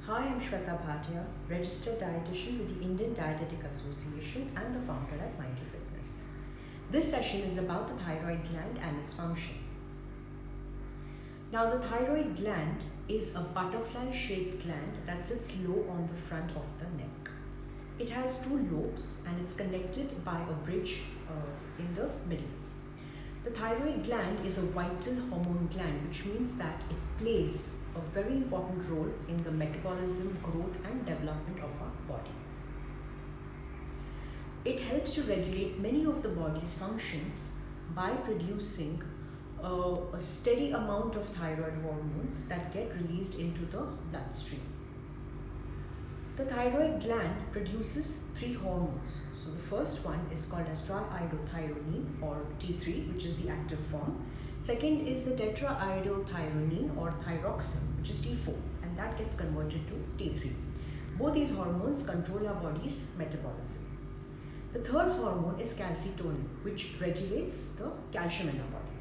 Hi, I'm Shweta Bhatia, registered dietitian with the Indian Dietetic Association and the founder at Mighty Fitness. This session is about the thyroid gland and its function. Now, the thyroid gland is a butterfly-shaped gland that sits low on the front of the neck. It has two lobes and it's connected by a bridge in the middle. The thyroid gland is a vital hormone gland, which means that it plays a very important role in the metabolism, growth, and development of our body. It helps to regulate many of the body's functions by producing a steady amount of thyroid hormones that get released into the bloodstream. The thyroid gland produces three hormones. So the first one is called as triiodothyronine or T3, which is the active form. Second is the tetraiodothyronine or thyroxine, which is T4, and that gets converted to T3. Both these hormones control our body's metabolism. The third hormone is calcitonin, which regulates the calcium in our body.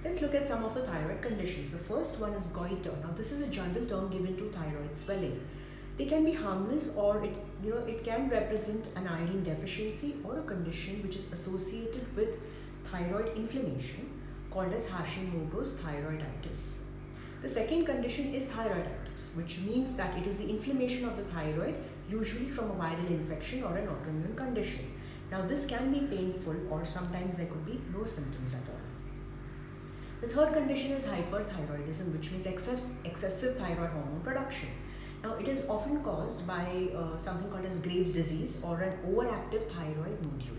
Let's look at some of the thyroid conditions. The first one is goiter. Now, this is a general term given to thyroid swelling. They can be harmless, or it can represent an iodine deficiency or a condition which is associated with thyroid inflammation called as Hashimoto's thyroiditis. The second condition is thyroiditis, which means that it is the inflammation of the thyroid, usually from a viral infection or an autoimmune condition. Now, this can be painful, or sometimes there could be no symptoms at all. The third condition is hyperthyroidism, which means excessive thyroid hormone production. Now, it is often caused by something called as Graves' disease or an overactive thyroid nodule.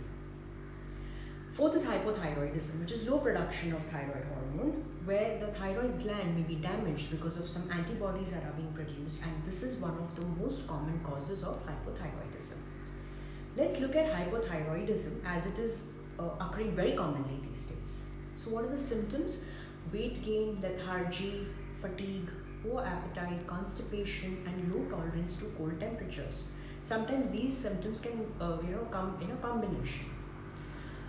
Fourth is hypothyroidism, which is low production of thyroid hormone, where the thyroid gland may be damaged because of some antibodies that are being produced, and this is one of the most common causes of hypothyroidism. Let's look at hypothyroidism, as it is occurring very commonly these days. So what are the symptoms? Weight gain, lethargy, fatigue, poor appetite, constipation, and low tolerance to cold temperatures. Sometimes these symptoms can come in a combination.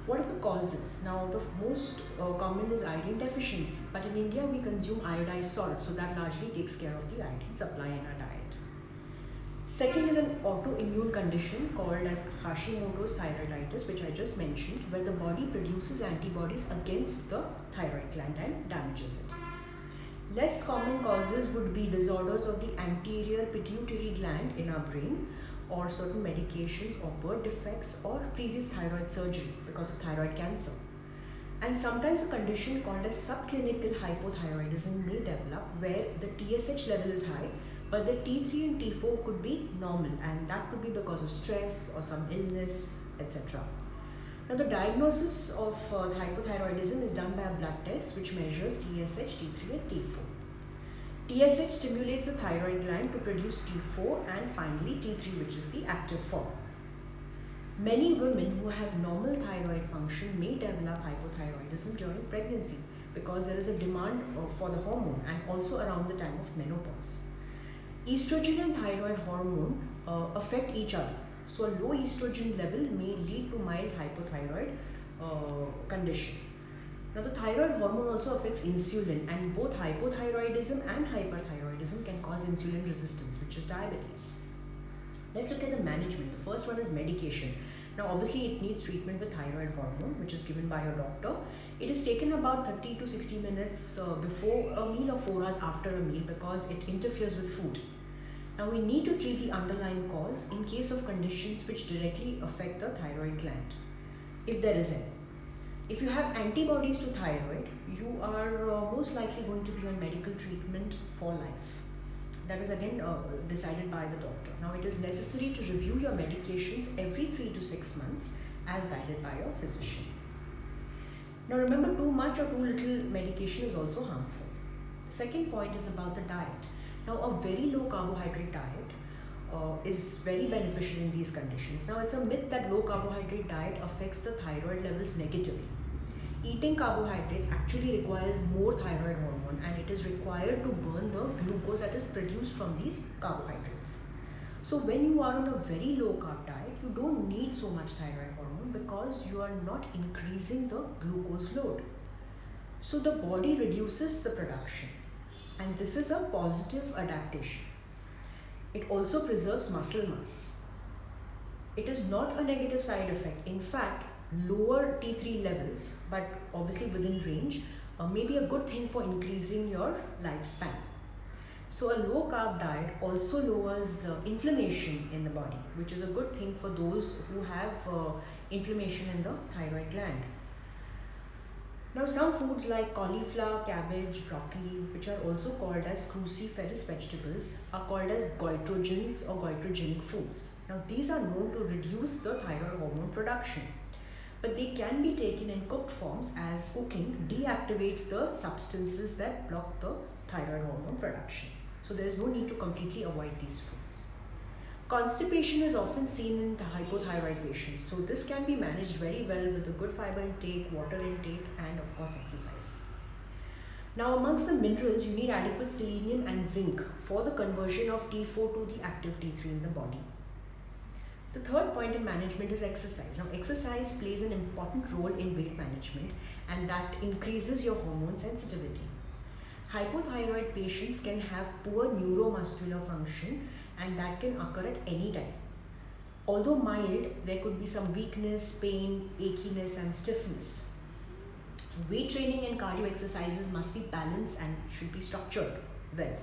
What are the causes? Now, the most common is iodine deficiency, but in India we consume iodized salt, so that largely takes care of the iodine supply in our diet. Second is an autoimmune condition called as Hashimoto's thyroiditis, which I just mentioned, where the body produces antibodies against the thyroid gland and damages it. Less common causes would be disorders of the anterior pituitary gland in our brain, or certain medications or birth defects, or previous thyroid surgery because of thyroid cancer. And sometimes a condition called as subclinical hypothyroidism may develop, where the TSH level is high, but the T3 and T4 could be normal, and that could be because of stress or some illness, etc. Now, the diagnosis of hypothyroidism is done by a blood test which measures TSH, T3 and T4. TSH stimulates the thyroid gland to produce T4 and finally T3, which is the active form. Many women who have normal thyroid function may develop hypothyroidism during pregnancy because there is a demand for the hormone, and also around the time of menopause. Estrogen and thyroid hormone affect each other. So a low estrogen level may lead to mild hypothyroid condition. Now, the thyroid hormone also affects insulin, and both hypothyroidism and hyperthyroidism can cause insulin resistance, which is diabetes. Let's look at the management. The first one is medication. Now, obviously it needs treatment with thyroid hormone, which is given by a doctor. It is taken about 30 to 60 minutes before a meal or 4 hours after a meal, because it interferes with food. Now, we need to treat the underlying cause in case of conditions which directly affect the thyroid gland, if there is any. If you have antibodies to thyroid, you are most likely going to be on medical treatment for life. That is again decided by the doctor. Now, it is necessary to review your medications every 3 to 6 months as guided by your physician. Now, remember, too much or too little medication is also harmful. The second point is about the diet. Now, a very low carbohydrate diet is very beneficial in these conditions. Now, it's a myth that low carbohydrate diet affects the thyroid levels negatively. Eating carbohydrates actually requires more thyroid hormone, and it is required to burn the glucose that is produced from these carbohydrates. So when you are on a very low carb diet, you don't need so much thyroid hormone because you are not increasing the glucose load. So the body reduces the production, and this is a positive adaptation. It also preserves muscle mass. It is not a negative side effect. In fact, lower T3 levels, but obviously within range, may be a good thing for increasing your lifespan. So, a low carb diet also lowers inflammation in the body, which is a good thing for those who have inflammation in the thyroid gland. Now, some foods like cauliflower, cabbage, broccoli, which are also called as cruciferous vegetables, are called as goitrogens or goitrogenic foods. Now, these are known to reduce the thyroid hormone production, but they can be taken in cooked forms, as cooking deactivates the substances that block the thyroid hormone production. So, there is no need to completely avoid these foods. Constipation is often seen in hypothyroid patients, so this can be managed very well with a good fiber intake, water intake, and of course exercise. Now, amongst the minerals, you need adequate selenium and zinc for the conversion of T4 to the active T3 in the body. The third point in management is exercise. Now, exercise plays an important role in weight management, and that increases your hormone sensitivity. Hypothyroid patients can have poor neuromuscular function, and that can occur at any time. Although mild, there could be some weakness, pain, achiness, and stiffness. Weight training and cardio exercises must be balanced and should be structured well.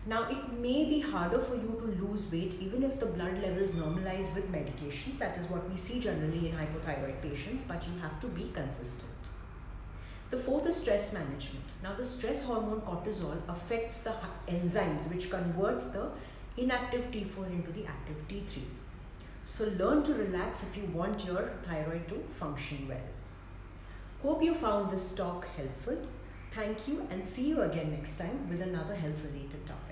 Now, it may be harder for you to lose weight even if the blood levels normalize with medications. That is what we see generally in hypothyroid patients, but you have to be consistent. The fourth is stress management. Now, the stress hormone cortisol affects the enzymes which convert the inactive T4 into the active T3. So, learn to relax if you want your thyroid to function well. Hope you found this talk helpful. Thank you, and see you again next time with another health related topic.